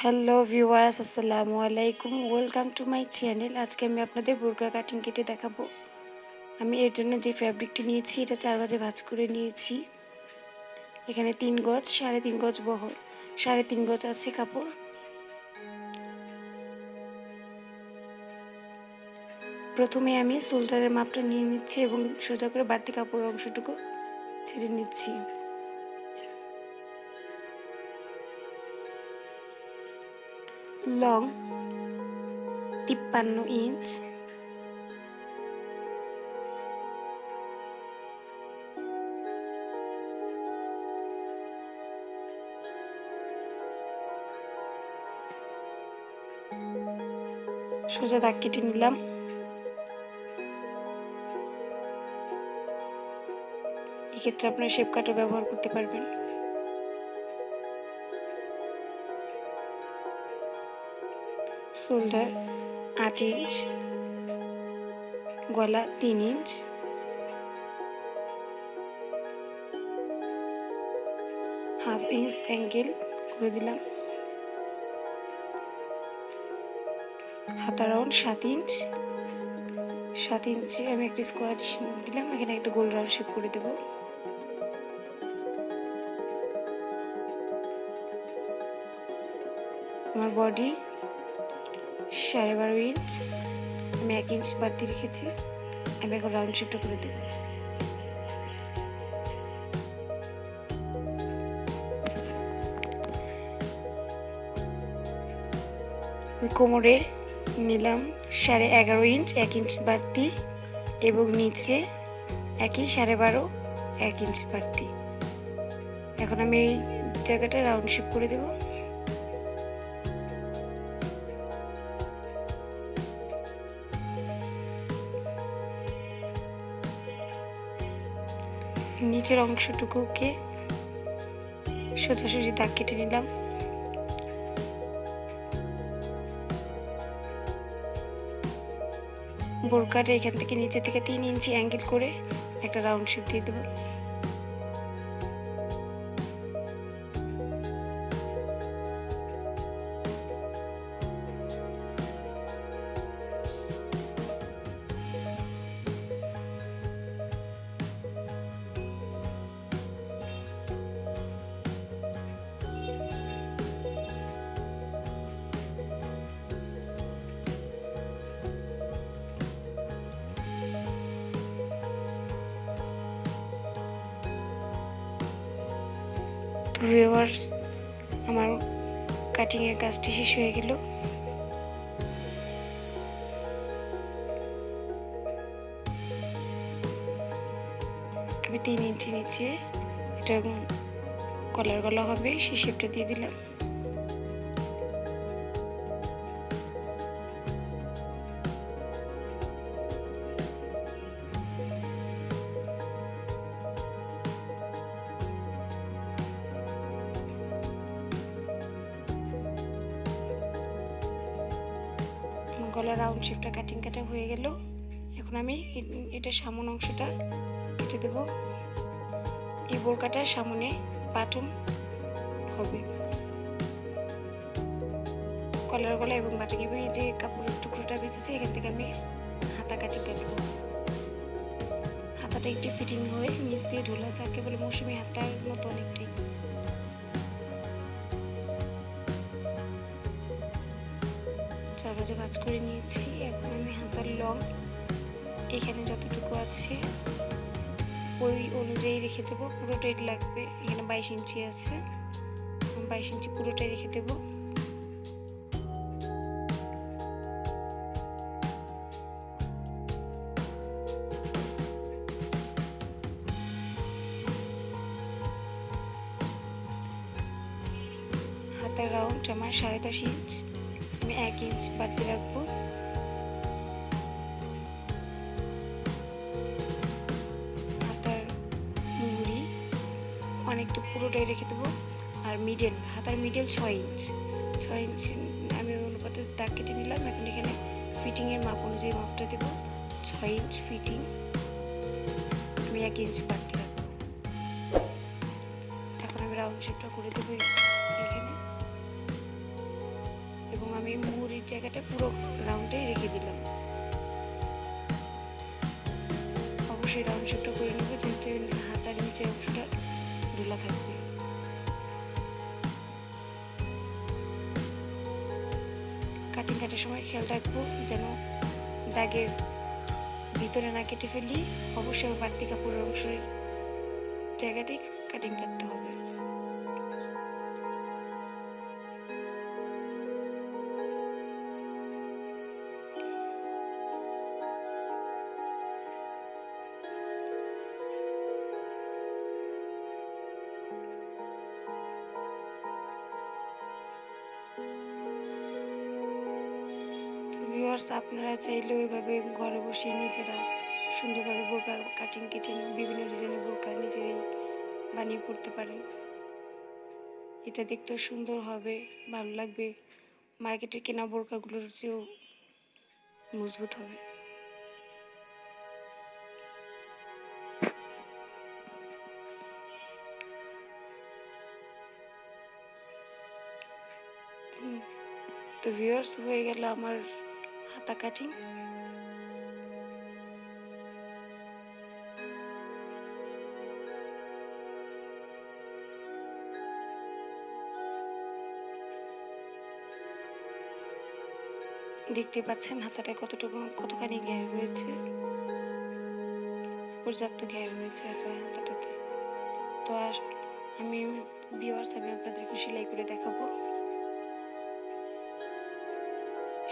Hello viewers, আসসালামু আলাইকুম। Welcome to my channel. আজকে আমি আপনাদের বোরকা কাটিং কেটে দেখাবো। আমি এর জন্য যে ফ্যাব্রিকটি নিয়েছি এটা 4 ভাঁজে ভাঁজ করে নিয়েছি। এখানে 3 গজ, 3.5 গজ বহর, 3.5 গজ আছে কাপড়। প্রথমে আমি শোল্ডারের মাপটা নিয়ে নিচ্ছি এবং সোজা করে বাড়তি কাপড়ের অংশটুকু ছেড়ে নিচ্ছি। লং 53 ইঞ্চ, সোজা দাগ কেটে নিলাম। এক্ষেত্রে আপনারা শেপ কাটও ব্যবহার করতে পারবেন। শোল্ডার 8 ইঞ্চ, গলা 3 ইঞ্চ, হাফ ইঞ্চ অ্যাঙ্গেল করে দিলাম। হাতা রাউন্ড 7 ইঞ্চ, 7 ইঞ্চে আমি একটা স্কোয়ার দিলাম। এখানে একটা গোল রাউন্ড শেপ করে দেব। আমার বডি 12.5 ইঞ্চ, আমি 1 ইঞ্চ বাড়তি রেখেছি। আমি এখন রাউন্ড শেপটা করে দেব। কোমরে নিলাম 11.5 ইঞ্চ, 1 ইঞ্চ বাড়তি এবং নিচে একই 12.5, 1 ইঞ্চ বাড়তি। এখন আমি এই জায়গাটা রাউন্ড শেপ করে দেব। নিচের অংশটুকুকে সোজাসুজি দাগ কেটে নিলাম। বোরকাটা এখান থেকে নিচে থেকে 3 ইঞ্চি অ্যাঙ্গেল করে একটা রাউন্ড শেপ দিয়ে দেবো। ভিউয়ার্স, আমার কাটিং এর কাজটি শেষ হয়ে গেল। আমি 3 ইঞ্চি নিচে এটা কলার গলা হবে সেই শেপটা দিয়ে দিলাম। গলার রাউন্ড শেপটা কাটিং কাটা হয়ে গেল। এখন আমি এটা সামন অংশটা কেটে দেব। এই বোরকাটার সামনে বাটন হবে। কলার গলা এবং বাটন এবং এই যে কাপড়ের টুকরোটা বেঁচেছে এখান থেকে আমি হাতা কাটিং কাটবো। হাতাটা একটু ফিটিং হয়ে নিচ দিয়ে ঢোলা, যাকে বলে মৌসুমি হাতার মতো অনেকটাই। চার ভাঁজে ভাঁজ করে নিয়েছি। এখন আমি হাতার লং এখানে যতটুকু আছে ওই অনুযায়ী রেখে দেবো। পুরোটাই লাগবে। এখানে 22 ইঞ্চি আছে, 22 ইঞ্চি পুরোটাই রেখে দেবো। হাতার রাউন্ড আমার 10.5 ইঞ্চ, আমি 1 ইঞ্চ বাড়তি রাখবো। হাতার মুহুরি অনেকটা পুরোটাই রেখে দেবো। আর মিডল, হাতার মিডল 6 ইঞ্চ, 6 ইঞ্চ আমি অনুপাতে দাগ কেটে নিলাম। এখন এখানে ফিটিং এর মাপ অনুযায়ী মাপটা দেবো। 6 ইঞ্চ ফিটিং, আমি 1 ইঞ্চ বাড়তি রাখবো। এখন আমি রাউন্ড শেপটা করে দেবো এখানে। আমি মুহুরির জায়গাটা পুরো রাউন্ডে রেখে দিলাম। অবশ্যই রাউন্ড শেপটা করে নেবো, যেহেতু হাতার নিচের অংশটা ঢোলা থাকবে। কাটিং কাটার সময় খেয়াল রাখবো যেন দাগের ভিতরে না কেটে ফেলি। অবশ্যই বাড়তি কাপড়ের অংশের জায়গাটি কাটিং কাটতে হবে। ভিউয়ার্স, আপনারা চাইলে ওইভাবে ঘরে বসে নিজেরা সুন্দরভাবে বোরকা কাটিং কেটে বিভিন্ন ডিজাইনের বোরকা নিজেরাই বানিয়ে পড়তে পারেন। এটা দেখতেও সুন্দর হবে, ভালো লাগবে, মার্কেটে কেনা বোরকাগুলোর চেয়েও মজবুত হবে। তো ভিউয়ার্স, হয়ে গেল আমার হাতা কাটিং। দেখতে পাচ্ছেন হাতাটা কতখানি ঘের হয়েছে, পর্যাপ্ত ঘের হয়েছে হাতাটাতে। তো আমি আপনাদেরকে সেলাই করে দেখাবো।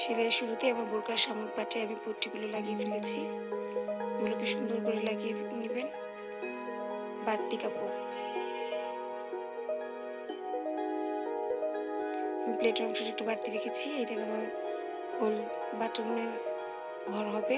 সেলাই শুরুতে আমার বোরকার সামনের পাটে আমি পট্টিগুলো লাগিয়ে ফেলেছি। এগুলোকে সুন্দর করে লাগিয়ে নেবেন। বাড়তি কাপড় আমি প্লেটের অংশটা একটু বাড়তি রেখেছি, এই জায়গায় আমার হোল বাটনের ঘর হবে।